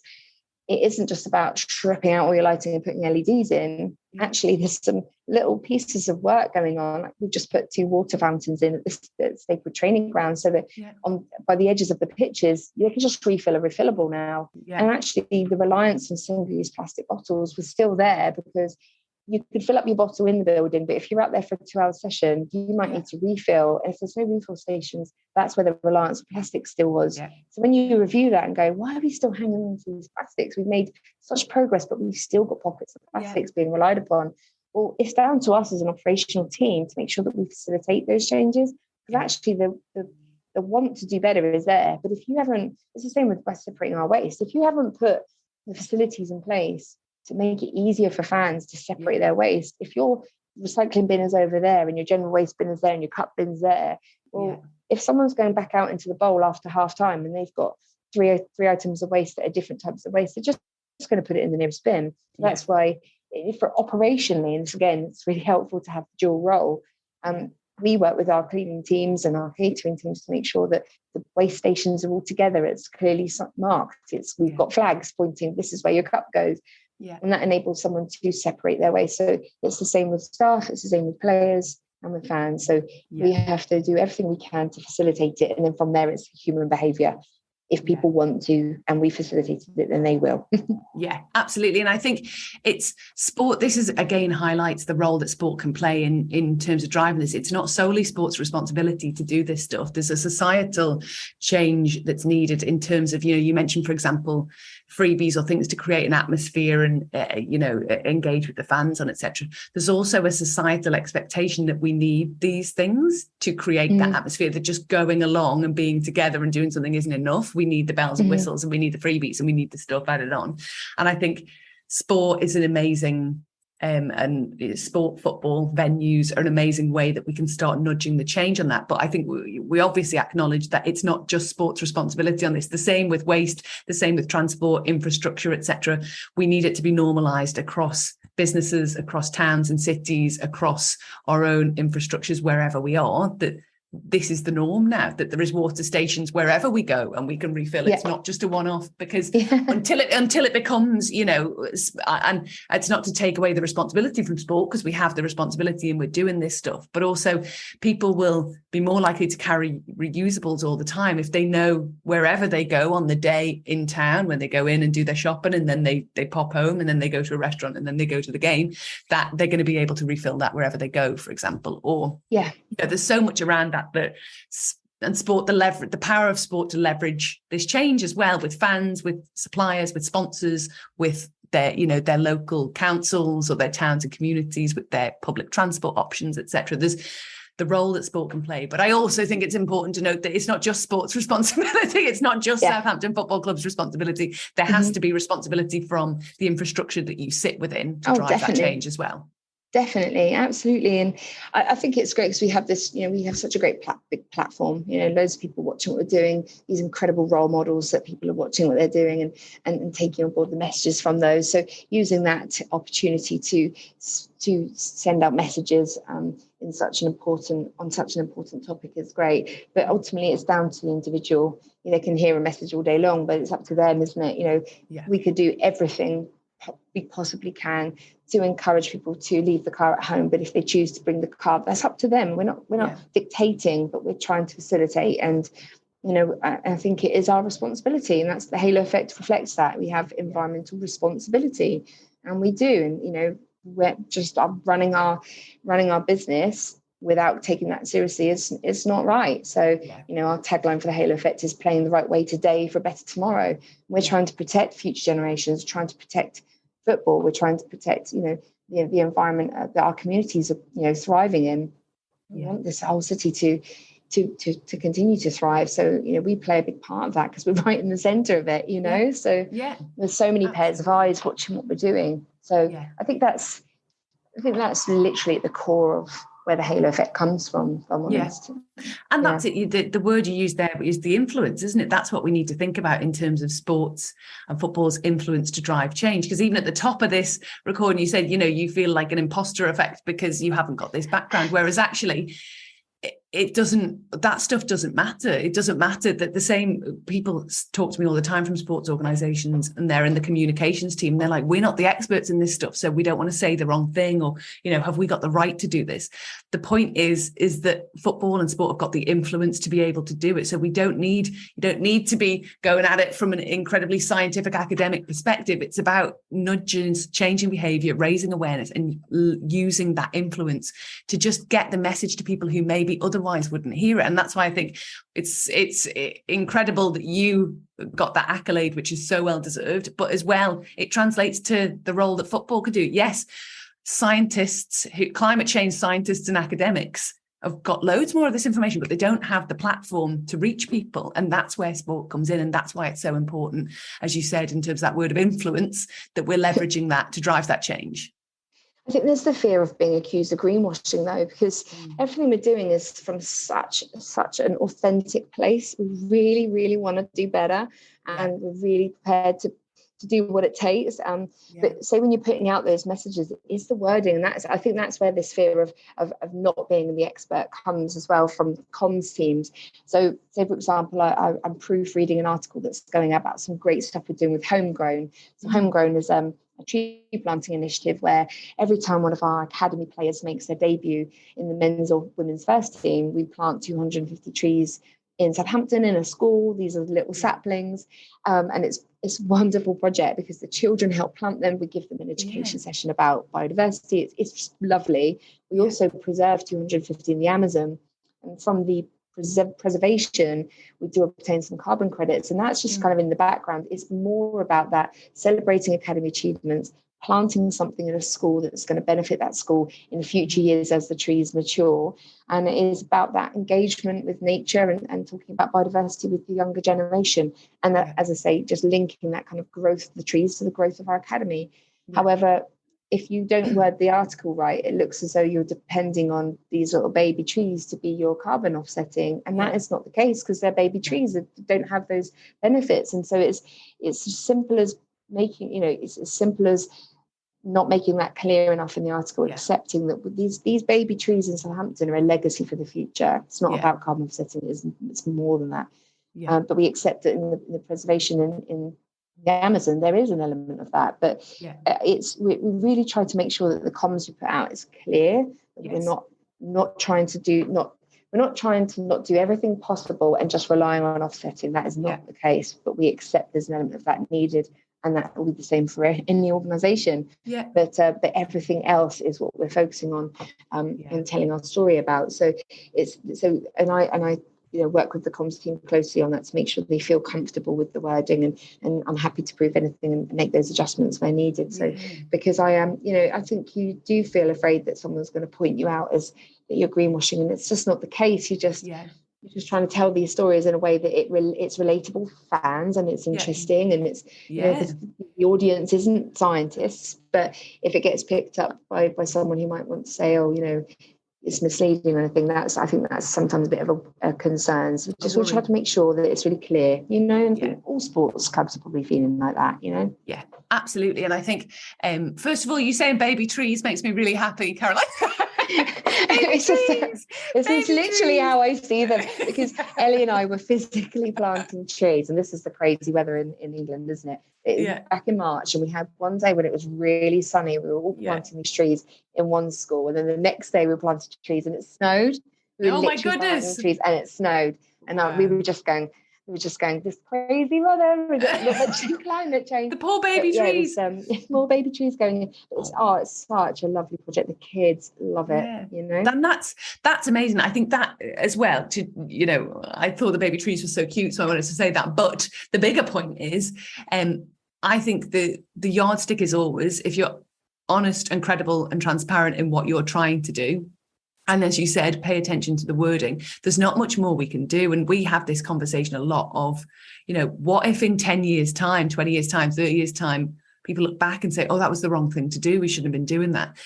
it isn't just about stripping out all your lighting and putting LEDs in. Actually, there's some little pieces of work going on. Like we've just put 2 water fountains in at the Staples training ground, so that by the edges of the pitches, they can just refill a refillable now. And actually, the reliance on single-use plastic bottles was still there, because you could fill up your bottle in the building, but if you're out there for a 2-hour session, you might need to refill. And if there's no refill stations, that's where the reliance on plastic still was. So when you review that and go, why are we still hanging on to these plastics? We've made such progress, but we've still got pockets of plastics being relied upon. Well, it's down to us as an operational team to make sure that we facilitate those changes. Because actually the want to do better is there. But if you haven't, it's the same with separating our waste. If you haven't put the facilities in place to make it easier for fans to separate their waste, if your recycling bin is over there and your general waste bin is there and your cup bin's there, well, if someone's going back out into the bowl after half time and they've got three items of waste that are different types of waste, they're just going to put it in the nearest bin. That's why, for operationally, and again, it's really helpful to have the dual role. We work with our cleaning teams and our catering teams to make sure that the waste stations are all together. It's clearly marked. We've got flags pointing, this is where your cup goes. And that enables someone to separate their waste. So it's the same with staff, it's the same with players and with fans. So we have to do everything we can to facilitate it. And then from there, it's human behaviour. If people want to, and we facilitated it, then they will. Yeah, absolutely. And I think it's sport. This is, again, highlights the role that sport can play in terms of driving this. It's not solely sport's responsibility to do this stuff. There's a societal change that's needed in terms of, you mentioned, for example, freebies or things to create an atmosphere and, engage with the fans on, etc. There's also a societal expectation that we need these things to create that atmosphere, that just going along and being together and doing something isn't enough. We need the bells and whistles, and we need the freebies, and we need the stuff added on. And I think sport is an amazing and sport, football venues are an amazing way that we can start nudging the change on that. But I think we obviously acknowledge that it's not just sport's responsibility on this. The same with waste, the same with transport, infrastructure, etc. We need it to be normalised across businesses, across towns and cities, across our own infrastructures, wherever we are, that this is the norm now, that there is water stations wherever we go and we can refill. It's not just a one-off, because until it becomes, and it's not to take away the responsibility from sport, because we have the responsibility and we're doing this stuff, but also people will be more likely to carry reusables all the time if they know wherever they go on the day in town, when they go in and do their shopping and then they pop home and then they go to a restaurant and then they go to the game, that they're going to be able to refill that wherever they go, for example. Or there's so much around that and sport, the power of sport to leverage this change as well, with fans, with suppliers, with sponsors, with their local councils or their towns and communities, with their public transport options, etc. There's the role that sport can play. But I also think it's important to note that it's not just sport's responsibility. It's not just Southampton Football Club's responsibility. There has to be responsibility from the infrastructure that you sit within to drive that change as well. Definitely, absolutely. And I think it's great because we have this, we have such a great big platform, loads of people watching what we're doing, these incredible role models that people are watching what they're doing and taking on board the messages from those. So using that opportunity to send out messages on such an important topic is great. But ultimately it's down to the individual. They can hear a message all day long, but it's up to them, isn't it? We could do everything we possibly can to encourage people to leave the car at home, but if they choose to bring the car, that's up to them. We're not dictating, but we're trying to facilitate. And I think it is our responsibility, and that's the Halo Effect reflects that. We have environmental responsibility, and we do. And we're just running our business without taking that seriously is not right. So, our tagline for the Halo Effect is playing the right way today for a better tomorrow. We're trying to protect future generations, trying to protect football. We're trying to protect, the environment that our communities are, thriving in. We want this whole city to continue to thrive. So, we play a big part of that because we're right in the center of it, So there's so many pairs of eyes watching what we're doing. So I think that's literally at the core of where the Halo Effect comes from, if I'm honest. And that's it. The word you used there is the influence, isn't it? That's what we need to think about in terms of sports and football's influence to drive change. Because even at the top of this recording, you said, you feel like an imposter effect because you haven't got this background, whereas actually that stuff doesn't matter. It doesn't matter that the same people talk to me all the time from sports organizations, and they're in the communications team. They're like, we're not the experts in this stuff, so we don't want to say the wrong thing, or, have we got the right to do this? The point is that football and sport have got the influence to be able to do it. So you don't need to be going at it from an incredibly scientific academic perspective. It's about nudges, changing behavior, raising awareness, and using that influence to just get the message to people who maybe otherwise wouldn't hear it. And that's why I think it's incredible that you got that accolade, which is so well deserved, but as well it translates to the role that football could do. Yes, climate change scientists and academics have got loads more of this information, but they don't have the platform to reach people, and that's where sport comes in. And that's why it's so important, as you said, in terms of that word of influence, that we're leveraging that to drive that change. I think there's the fear of being accused of greenwashing, though, because everything we're doing is from such an authentic place. We really, really want to do better, and we're really prepared to do what it takes. But say when you're putting out those messages, it's the wording, and I think that's where this fear of not being the expert comes as well from comms teams. So, say for example, I'm proofreading an article that's going about some great stuff we're doing with Homegrown. So, Homegrown is a tree planting initiative where every time one of our academy players makes their debut in the men's or women's first team, we plant 250 trees in Southampton in a school. These are little saplings, and it's a wonderful project because the children help plant them. We give them an education session about biodiversity. It's just lovely. We also preserve 250 in the Amazon, and from the preservation, we do obtain some carbon credits, and that's just kind of in the background. It's more about that celebrating academy achievements, planting something in a school that's going to benefit that school in future years as the trees mature. And it is about that engagement with nature and talking about biodiversity with the younger generation. And that, as I say, just linking that kind of growth of the trees to the growth of our academy. However, if you don't word the article right, it looks as though you're depending on these little baby trees to be your carbon offsetting. And that is not the case, because they're baby trees that don't have those benefits. And so it's as simple as it's as simple as not making that clear enough in the article, accepting that these baby trees in Southampton are a legacy for the future. It's not about carbon offsetting, it's more than that. But we accept that in the preservation in the Amazon, there is an element of that, but we really try to make sure that the comms we put out is clear, that we're not trying to not do everything possible and just relying on offsetting. That is not the case, but we accept there's an element of that needed, and that will be the same for in the organisation. But everything else is what we're focusing on and telling our story about. So I work with the comms team closely on that to make sure they feel comfortable with the wording, and I'm happy to prove anything and make those adjustments where needed. So because I am, I think you do feel afraid that someone's going to point you out as that you're greenwashing, and it's just not the case. You're just trying to tell these stories in a way that it's relatable for fans, and it's interesting, and it's the audience isn't scientists, but if it gets picked up by someone who might want to say, it's misleading or anything, I think that's sometimes a bit of a concern. So we try to make sure that it's really clear, and all sports clubs are probably feeling like that, Yeah, absolutely. And I think, first of all, you saying baby trees makes me really happy, Caroline. It's literally how I see them, because Ellie and I were physically planting trees, and this is the crazy weather in England, isn't it? Back in March, and we had one day when it was really sunny. We were all planting these trees in one school, and then the next day we planted trees and it snowed. We were my goodness! Trees and it snowed, and we were just going, we were just going, this crazy weather, we're not mentioning climate change. The poor baby trees. More baby trees going in. It's such a lovely project. The kids love it, And that's amazing. I think that as well, I thought the baby trees were so cute, so I wanted to say that. But the bigger point is, I think the yardstick is always, if you're honest and credible and transparent in what you're trying to do, and as you said, pay attention to the wording, there's not much more we can do. And we have this conversation a lot of, what if in 10 years time, 20 years time, 30 years time, people look back and say, oh, that was the wrong thing to do, we shouldn't have been doing that.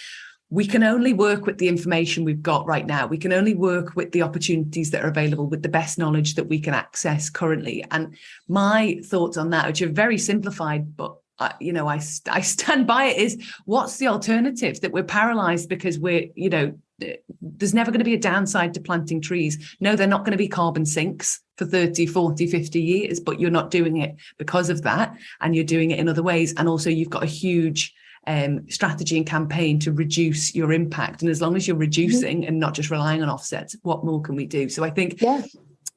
We can only work with the information we've got right now. We can only work with the opportunities that are available with the best knowledge that we can access currently. And my thoughts on that, which are very simplified, but I stand by it, is what's the alternative? That we're paralyzed because there's never going to be a downside to planting trees. No, they're not going to be carbon sinks for 30, 40, 50 years, but you're not doing it because of that. And you're doing it in other ways. And also you've got a huge strategy and campaign to reduce your impact. And as long as you're reducing and not just relying on offsets, what more can we do? So I think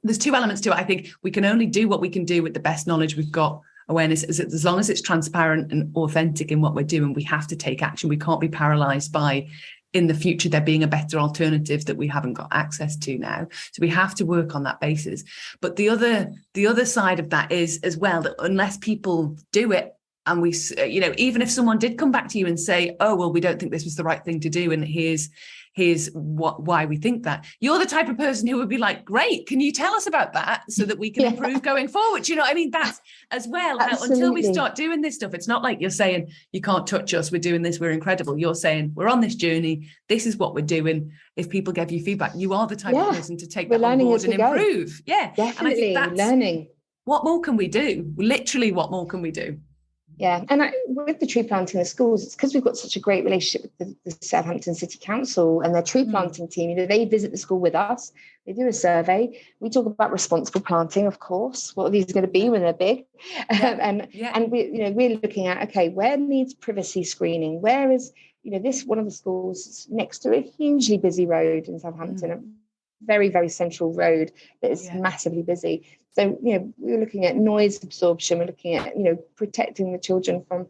there's two elements to it. I think we can only do what we can do with the best knowledge we've got. Awareness is, as long as it's transparent and authentic in what we're doing, we have to take action. We can't be paralyzed by, in the future, there being a better alternative that we haven't got access to now. So we have to work on that basis. But the other side of that is as well, that unless people do it, and we, even if someone did come back to you and say, oh, well, we don't think this was the right thing to do, and here's why we think that, you're the type of person who would be like, great, can you tell us about that so that we can improve going forward? Do you know what I mean? That's as well. How, until we start doing this stuff, it's not like you're saying, you can't touch us, we're doing this, we're incredible. You're saying, we're on this journey, this is what we're doing. If people give you feedback, you are the type of person to take that on board and improve. Yeah, definitely. And I think that's learning. What more can we do? Literally, what more can we do? Yeah, and with the tree planting in the schools, it's because we've got such a great relationship with the Southampton City Council and their tree planting team. They visit the school with us. They do a survey. We talk about responsible planting, of course. What are these going to be when they're big? And we're looking at, okay, where needs privacy screening? Where is this one of the schools next to a hugely busy road in Southampton, a very, very central road that is massively busy. So, we're looking at noise absorption. We're looking at, protecting the children from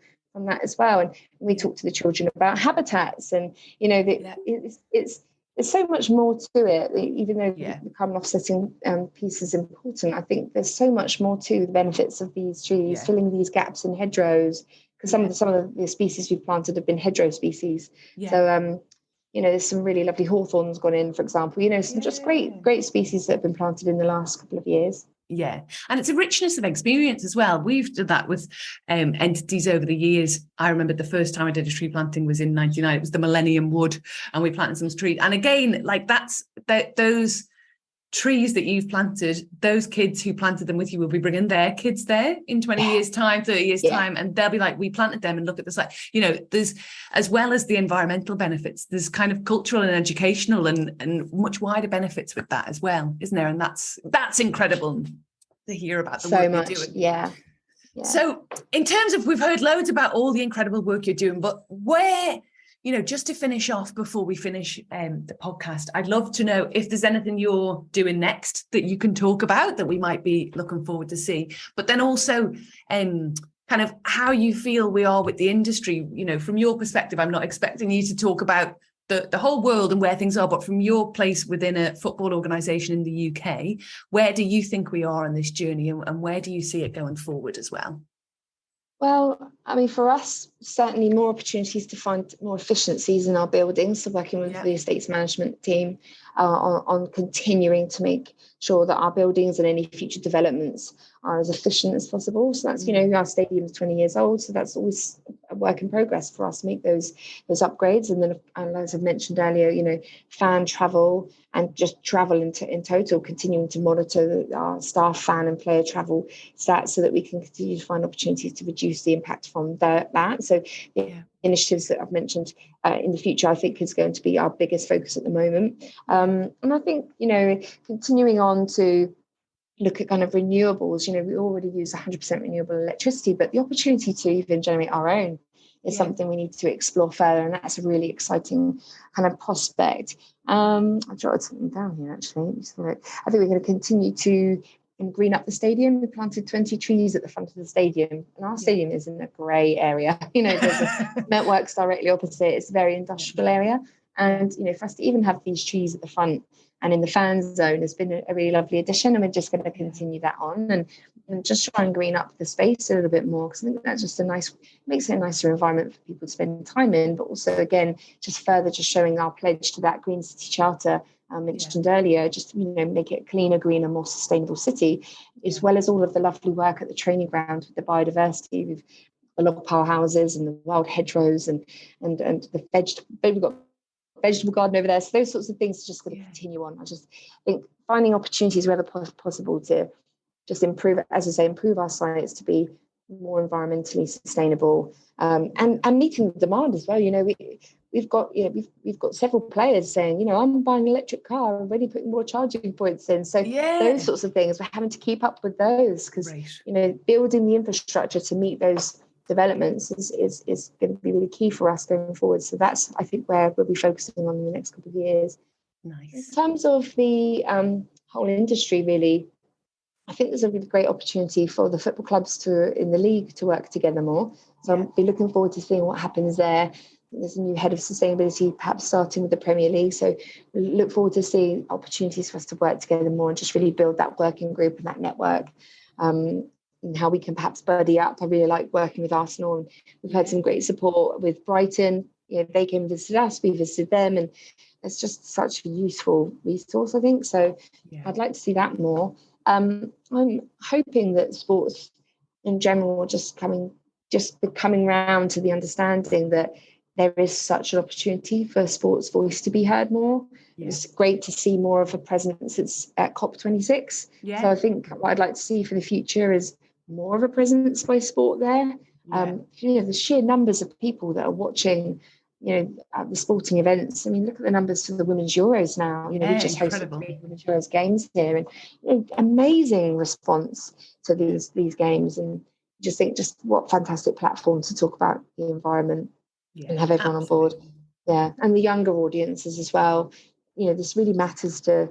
that as well. And we talk to the children about habitats and, it's there's so much more to it, even though the carbon offsetting piece is important. I think there's so much more to the benefits of these trees, filling these gaps in hedgerows, because some of the species we've planted have been hedgerow species. So, there's some really lovely hawthorns gone in, for example, some just great species that have been planted in the last couple of years. Yeah. And it's a richness of experience as well. We've done that with entities over the years. I remember the first time I did a tree planting was in 1999. It was the Millennium Wood, and we planted some trees. And again, like those trees that you've planted, those kids who planted them with you will be bringing their kids there in 20 years time, 30 years time, and they'll be like, we planted them, and look at the site. There's, as well as the environmental benefits, there's kind of cultural and educational and much wider benefits with that as well, isn't there? And that's incredible to hear about the work you're doing. Yeah. So in terms of, we've heard loads about all the incredible work you're doing, but where, just to finish off before we finish the podcast, I'd love to know if there's anything you're doing next that you can talk about that we might be looking forward to see, but then also kind of how you feel we are with the industry. From your perspective, I'm not expecting you to talk about the whole world and where things are, but from your place within a football organisation in the UK, where do you think we are on this journey, and where do you see it going forward as well? Well, I mean, for us, certainly more opportunities to find more efficiencies in our buildings. So working with the estates management team on continuing to make sure that our buildings and any future developments are as efficient as possible. So that's, our stadium is 20 years old. So that's always a work in progress for us to make those upgrades. And then, as I've mentioned earlier, fan travel and just travel in total, continuing to monitor our staff, fan and player travel stats so that we can continue to find opportunities to reduce the impact from that. So the initiatives that I've mentioned in the future, I think, is going to be our biggest focus at the moment. And I think, continuing on to look at kind of renewables, we already use 100% renewable electricity, but the opportunity to even generate our own is something we need to explore further. And that's a really exciting kind of prospect. I jotted something down here, actually. I think we're going to continue to and green up the stadium. We planted 20 trees at the front of the stadium, and our stadium is in a grey area. There's a networks directly opposite. It's a very industrial area, and for us to even have these trees at the front and in the fan zone has been a really lovely addition, and we're just going to continue that on and just try and green up the space a little bit more, because I think that's just makes it a nicer environment for people to spend time in, but also again just showing our pledge to that Green City Charter I mentioned earlier, just make it a cleaner, greener, more sustainable city, as well as all of the lovely work at the training ground with the biodiversity, with the log pile houses and the wild hedgerows and the we've got vegetable garden over there. So those sorts of things are just going to continue on. I just think finding opportunities wherever possible to just improve, as I say, improve our sites to be more environmentally sustainable, and meeting the demand as well. We've got several players saying, I'm buying an electric car, I'm already putting more charging points in. So those sorts of things, we're having to keep up with those, because building the infrastructure to meet those developments is going to be really key for us going forward. So that's, I think, where we'll be focusing on in the next couple of years. Nice. In terms of the whole industry, really, I think there's a really great opportunity for the football clubs in the league to work together more. So I'll be looking forward to seeing what happens there. There's a new head of sustainability, perhaps starting with the Premier League. So we look forward to seeing opportunities for us to work together more and just really build that working group and that network, and how we can perhaps buddy up. I really like working with Arsenal, and we've had some great support with Brighton. They came and visited us, we visited them, and it's just such a useful resource, I think. So I'd like to see that more. I'm hoping that sports in general are just coming round to the understanding that there is such an opportunity for sports voice to be heard more. It's great to see more of a presence at COP26. So I think what I'd like to see for the future is more of a presence by sport there. The sheer numbers of people that are watching at the sporting events. I mean, look at the numbers for the Women's Euros now. We just hosted the Women's Euros games here, and amazing response to these games. And just think, just what fantastic platform to talk about the environment and have everyone on board. And the younger audiences as well. This really matters to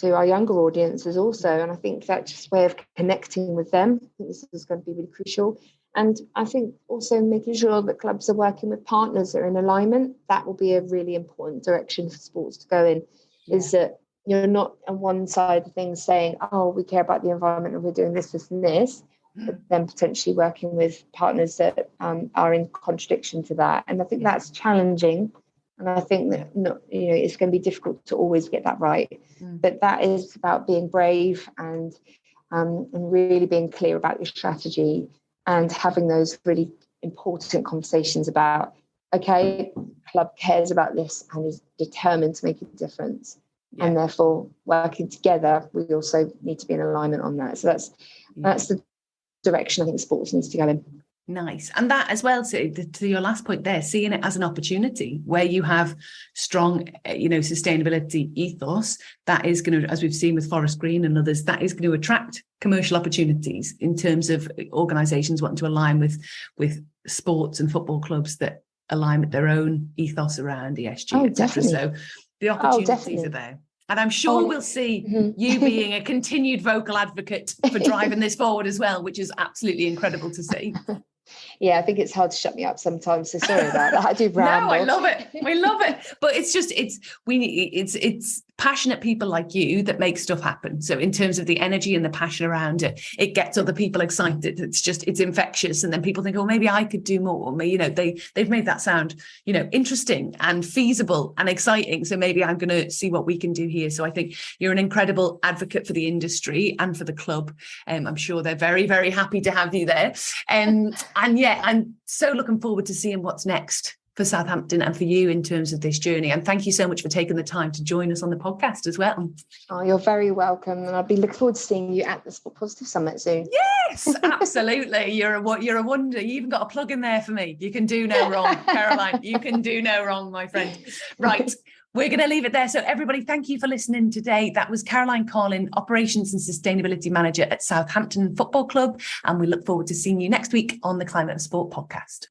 our younger audiences also, and I think that just way of connecting with them, I think this is going to be really crucial. And I think also making sure that clubs are working with partners that are in alignment. That will be a really important direction for sports to go in, is that you're not on one side of things saying, oh, we care about the environment and we're doing this, this and this, but then potentially working with partners that are in contradiction to that. And I think that's challenging. And I think that it's going to be difficult to always get that right. But that is about being brave and really being clear about your strategy, and having those really important conversations about, okay, club cares about this and is determined to make a difference. And therefore, working together, we also need to be in alignment on that. So that's the direction I think sports needs to go in. Nice. And that as well, to your last point there, seeing it as an opportunity where you have strong, sustainability ethos, that is going to, as we've seen with Forest Green and others, that is going to attract commercial opportunities in terms of organisations wanting to align with sports and football clubs that align with their own ethos around ESG, etc. So the opportunities are there. And I'm sure we'll see you being a continued vocal advocate for driving this forward as well, which is absolutely incredible to see. I think it's hard to shut me up sometimes. So sorry about that. I do ramble. No, I love it. We love it. But it's passionate people like you that make stuff happen. So in terms of the energy and the passion around it, it gets other people excited. It's infectious. And then people think, oh, maybe I could do more. They've made that sound, interesting and feasible and exciting. So maybe I'm going to see what we can do here. So I think you're an incredible advocate for the industry and for the club. I'm sure they're very, very happy to have you there. And I'm so looking forward to seeing what's next for Southampton and for you in terms of this journey. And thank you so much for taking the time to join us on the podcast as well. Oh, you're very welcome. And I'll be looking forward to seeing you at the Sport Positive Summit soon. Yes, absolutely. You're a wonder. You even got a plug in there for me. You can do no wrong, Caroline. You can do no wrong, my friend. Right. We're going to leave it there. So everybody, thank you for listening today. That was Caroline Carlin, Operations and Sustainability Manager at Southampton Football Club. And we look forward to seeing you next week on the Climate and Sport podcast.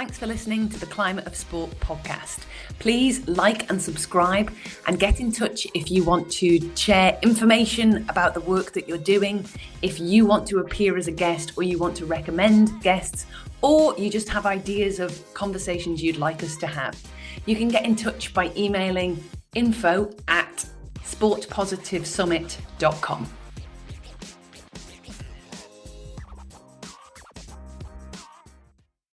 thanks for listening to the Climate of Sport podcast. Please like and subscribe and get in touch if you want to share information about the work that you're doing, if you want to appear as a guest or you want to recommend guests, or you just have ideas of conversations you'd like us to have. You can get in touch by emailing info@sportpositivesummit.com.